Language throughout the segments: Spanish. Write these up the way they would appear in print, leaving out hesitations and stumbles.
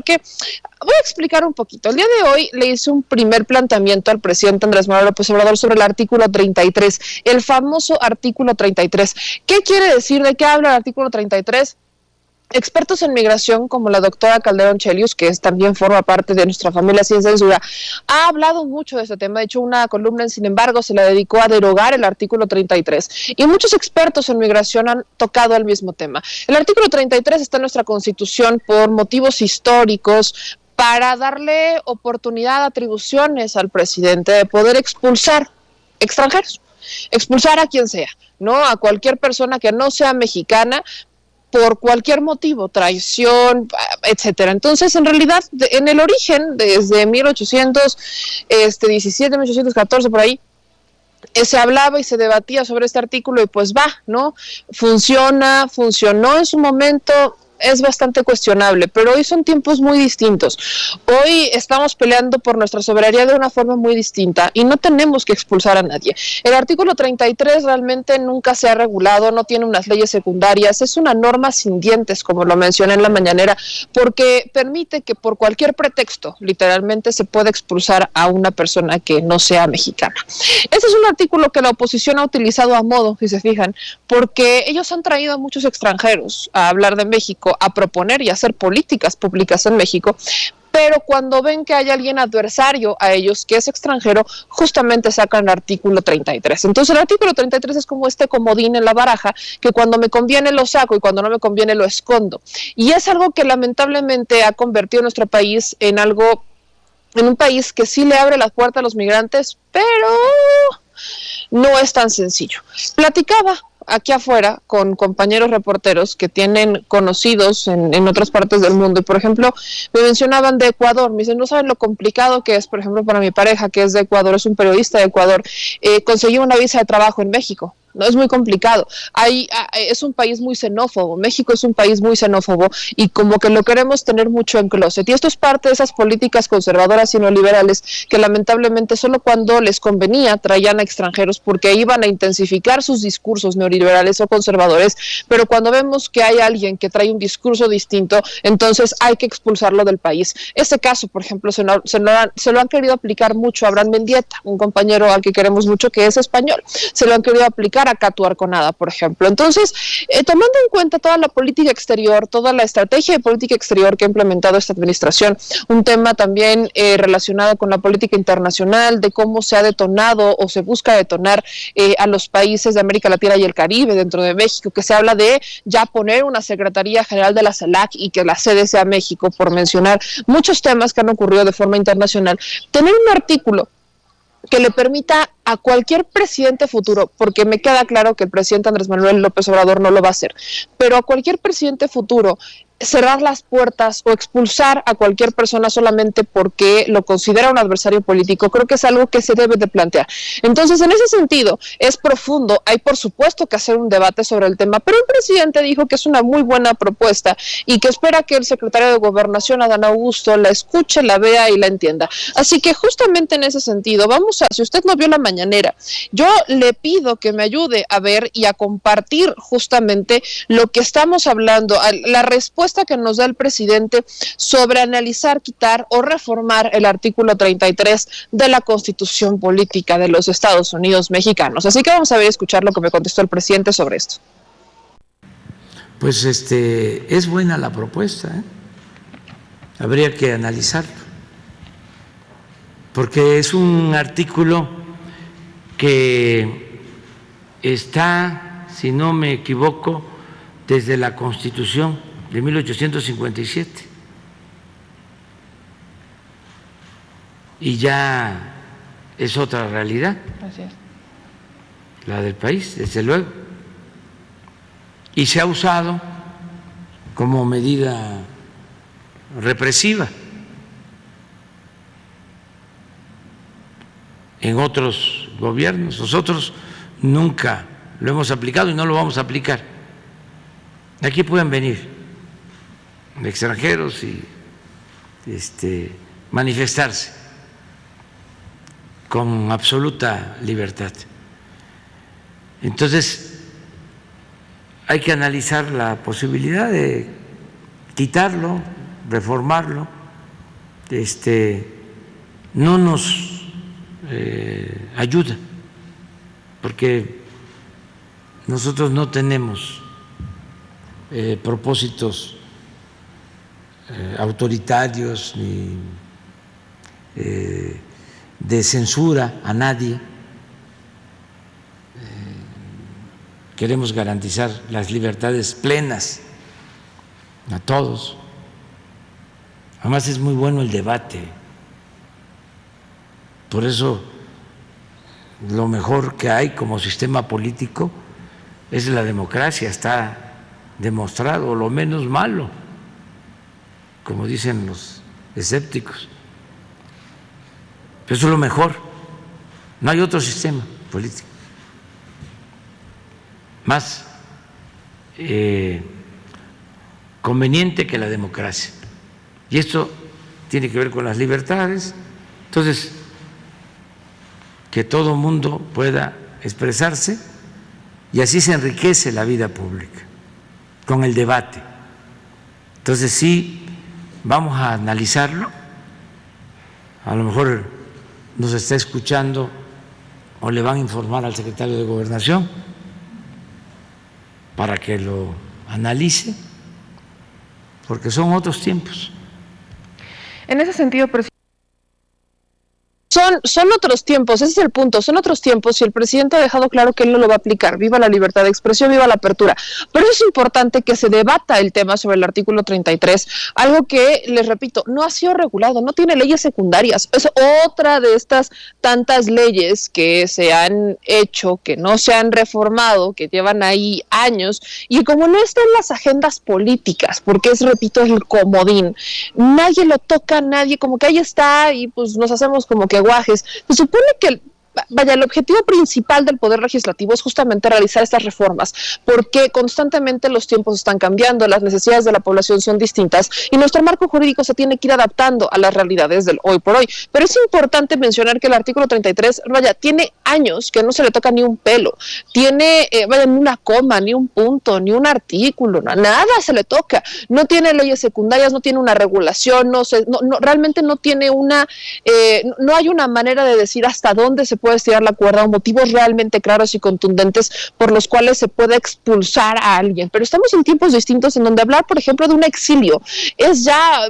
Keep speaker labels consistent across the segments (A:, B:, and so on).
A: porque voy a explicar un poquito. El día de hoy le hice un primer planteamiento al presidente Andrés Manuel López Obrador sobre el artículo 33, el famoso artículo 33. ¿Qué quiere decir? ¿De qué habla el artículo 33? Expertos en migración como la doctora Calderón Chelius, que también forma parte de nuestra familia Sin Censura, ha hablado mucho de este tema. De hecho, una columna en Sin embargo se la dedicó a derogar el artículo 33, y muchos expertos en migración han tocado el mismo tema. El artículo 33 está en nuestra Constitución por motivos históricos, para darle oportunidad, atribuciones al presidente de poder expulsar extranjeros, expulsar a quien sea, ¿no? A cualquier persona que no sea mexicana, por cualquier motivo, traición, etcétera. Entonces, en realidad, en el origen, desde 1817, 1814, por ahí, se hablaba y se debatía sobre este artículo, y pues ¿no? Funcionó en su momento. Es bastante cuestionable, pero hoy son tiempos muy distintos. Hoy estamos peleando por nuestra soberanía de una forma muy distinta y no tenemos que expulsar a nadie. El artículo 33 realmente nunca se ha regulado, no tiene unas leyes secundarias, es una norma sin dientes, como lo mencioné en la mañanera, porque permite que por cualquier pretexto, literalmente, se pueda expulsar a una persona que no sea mexicana. Este es un artículo que la oposición ha utilizado a modo, si se fijan, porque ellos han traído a muchos extranjeros a hablar de México, a proponer y a hacer políticas públicas en México, pero cuando ven que hay alguien adversario a ellos que es extranjero, justamente sacan el artículo 33. Entonces el artículo 33 es como este comodín en la baraja, que cuando me conviene lo saco y cuando no me conviene lo escondo. Y es algo que lamentablemente ha convertido nuestro país en un país que sí le abre la puerta a los migrantes, pero no es tan sencillo. Platicaba aquí afuera con compañeros reporteros que tienen conocidos en otras partes del mundo, y por ejemplo me mencionaban de Ecuador. Me dicen, no saben lo complicado que es, por ejemplo, para mi pareja, que es de Ecuador, es un periodista de Ecuador, conseguir una visa de trabajo en México. No, es muy complicado. Es un país muy xenófobo. México es un país muy xenófobo, y como que lo queremos tener mucho en closet. Y esto es parte de esas políticas conservadoras y neoliberales que lamentablemente solo cuando les convenía traían a extranjeros, porque iban a intensificar sus discursos neoliberales o conservadores, pero cuando vemos que hay alguien que trae un discurso distinto, entonces hay que expulsarlo del país. Este caso, por ejemplo, se lo han querido aplicar mucho a Abraham Mendieta, un compañero al que queremos mucho, que es español. Se lo han querido aplicar a Catu Arconada, por ejemplo. Entonces, tomando en cuenta toda la política exterior, toda la estrategia de política exterior que ha implementado esta administración, un tema también relacionado con la política internacional, de cómo se ha detonado o se busca detonar a los países de América Latina y el Caribe dentro de México, que se habla de ya poner una Secretaría General de la CELAC y que la sede sea México, por mencionar muchos temas que han ocurrido de forma internacional. Tener un artículo que le permita a cualquier presidente futuro, porque me queda claro que el presidente Andrés Manuel López Obrador no lo va a hacer, pero a cualquier presidente futuro, cerrar las puertas o expulsar a cualquier persona solamente porque lo considera un adversario político, creo que es algo que se debe de plantear. Entonces, en ese sentido, es profundo. Hay, por supuesto, que hacer un debate sobre el tema, pero el presidente dijo que es una muy buena propuesta y que espera que el secretario de Gobernación, Adán Augusto, la escuche, la vea y la entienda. Así que justamente en ese sentido, si usted no vio la mañanera, yo le pido que me ayude a ver y a compartir justamente lo que estamos hablando, la respuesta que nos da el presidente sobre analizar, quitar o reformar el artículo 33 de la Constitución Política de los Estados Unidos Mexicanos. Así que vamos a ver y escuchar lo que me contestó el presidente sobre esto.
B: Pues es buena la propuesta, habría que analizarlo, porque es un artículo que está, si no me equivoco, desde la Constitución de 1857, y ya es otra realidad.
A: Así es.
B: La del país, desde luego, y se ha usado como medida represiva en otros gobiernos. Nosotros nunca lo hemos aplicado y no lo vamos a aplicar. Aquí pueden venir extranjeros y manifestarse con absoluta libertad. Entonces, hay que analizar la posibilidad de quitarlo, reformarlo, no nos ayuda, porque nosotros no tenemos propósitos autoritarios ni de censura a nadie. Queremos garantizar las libertades plenas a todos. Además es muy bueno el debate. Por eso lo mejor que hay como sistema político es la democracia, está demostrado, lo menos malo, como dicen los escépticos. Pero eso es lo mejor, no hay otro sistema político más conveniente que la democracia. Y esto tiene que ver con las libertades. Entonces, que todo mundo pueda expresarse y así se enriquece la vida pública, con el debate. Entonces sí, vamos a analizarlo. A lo mejor nos está escuchando o le van a informar al secretario de Gobernación para que lo analice, porque son otros tiempos.
A: En ese sentido, presidente, son otros tiempos, ese es el punto, son otros tiempos y el presidente ha dejado claro que él no lo va a aplicar. Viva la libertad de expresión, viva la apertura. Pero es importante que se debata el tema sobre el artículo 33, algo que, les repito, no ha sido regulado, no tiene leyes secundarias. Es otra de estas tantas leyes que se han hecho, que no se han reformado, que llevan ahí años, y como no está en las agendas políticas, porque es, repito, es el comodín, nadie lo toca, nadie, como que ahí está y pues nos hacemos como que guajes. Se supone que el objetivo principal del Poder Legislativo es justamente realizar estas reformas, porque constantemente los tiempos están cambiando, las necesidades de la población son distintas y nuestro marco jurídico se tiene que ir adaptando a las realidades del hoy por hoy. Pero es importante mencionar que el artículo 33, tiene años que no se le toca ni un pelo, tiene, ni una coma, ni un punto, ni un artículo, nada se le toca, no tiene leyes secundarias, no tiene una regulación, realmente no tiene no hay una manera de decir hasta dónde se puede estirar la cuerda o motivos realmente claros y contundentes por los cuales se puede expulsar a alguien. Pero estamos en tiempos distintos en donde hablar, por ejemplo, de un exilio es ya,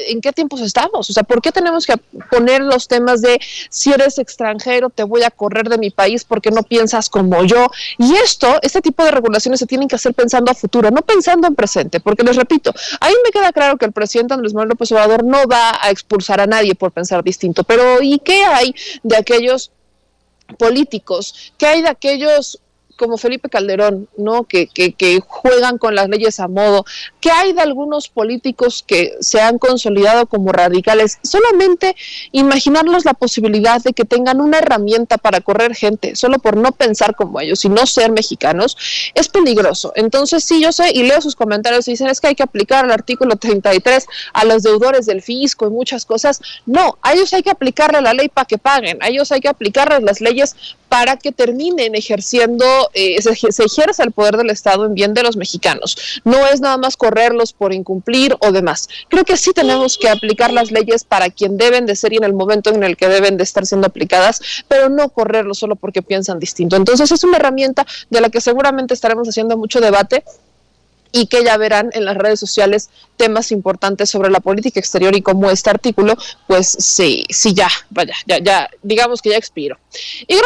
A: ¿en qué tiempos estamos? O sea, ¿por qué tenemos que poner los temas de si eres extranjero te voy a correr de mi país porque no piensas como yo? Y este tipo de regulaciones se tienen que hacer pensando a futuro, no pensando en presente, porque les repito, a mí me queda claro que el presidente Andrés Manuel López Obrador no va a expulsar a nadie por pensar distinto, pero ¿y qué hay de aquellos políticos? ¿Qué hay de aquellos como Felipe Calderón, ¿no? que juegan con las leyes a modo? ¿Qué hay de algunos políticos que se han consolidado como radicales? Solamente imaginarnos la posibilidad de que tengan una herramienta para correr gente, solo por no pensar como ellos y no ser mexicanos, es peligroso. Entonces sí, yo sé, y leo sus comentarios y dicen, es que hay que aplicar el artículo 33 a los deudores del fisco y muchas cosas. No, a ellos hay que aplicarle la ley para que paguen, a ellos hay que aplicarles las leyes para que terminen ejerciendo, se ejerza el poder del Estado en bien de los mexicanos. No es nada más correrlos por incumplir o demás. Creo que sí tenemos que aplicar las leyes para quien deben de ser y en el momento en el que deben de estar siendo aplicadas, pero no correrlos solo porque piensan distinto. Entonces es una herramienta de la que seguramente estaremos haciendo mucho debate y que ya verán en las redes sociales temas importantes sobre la política exterior y cómo este artículo, pues sí, ya digamos que ya expiró. Y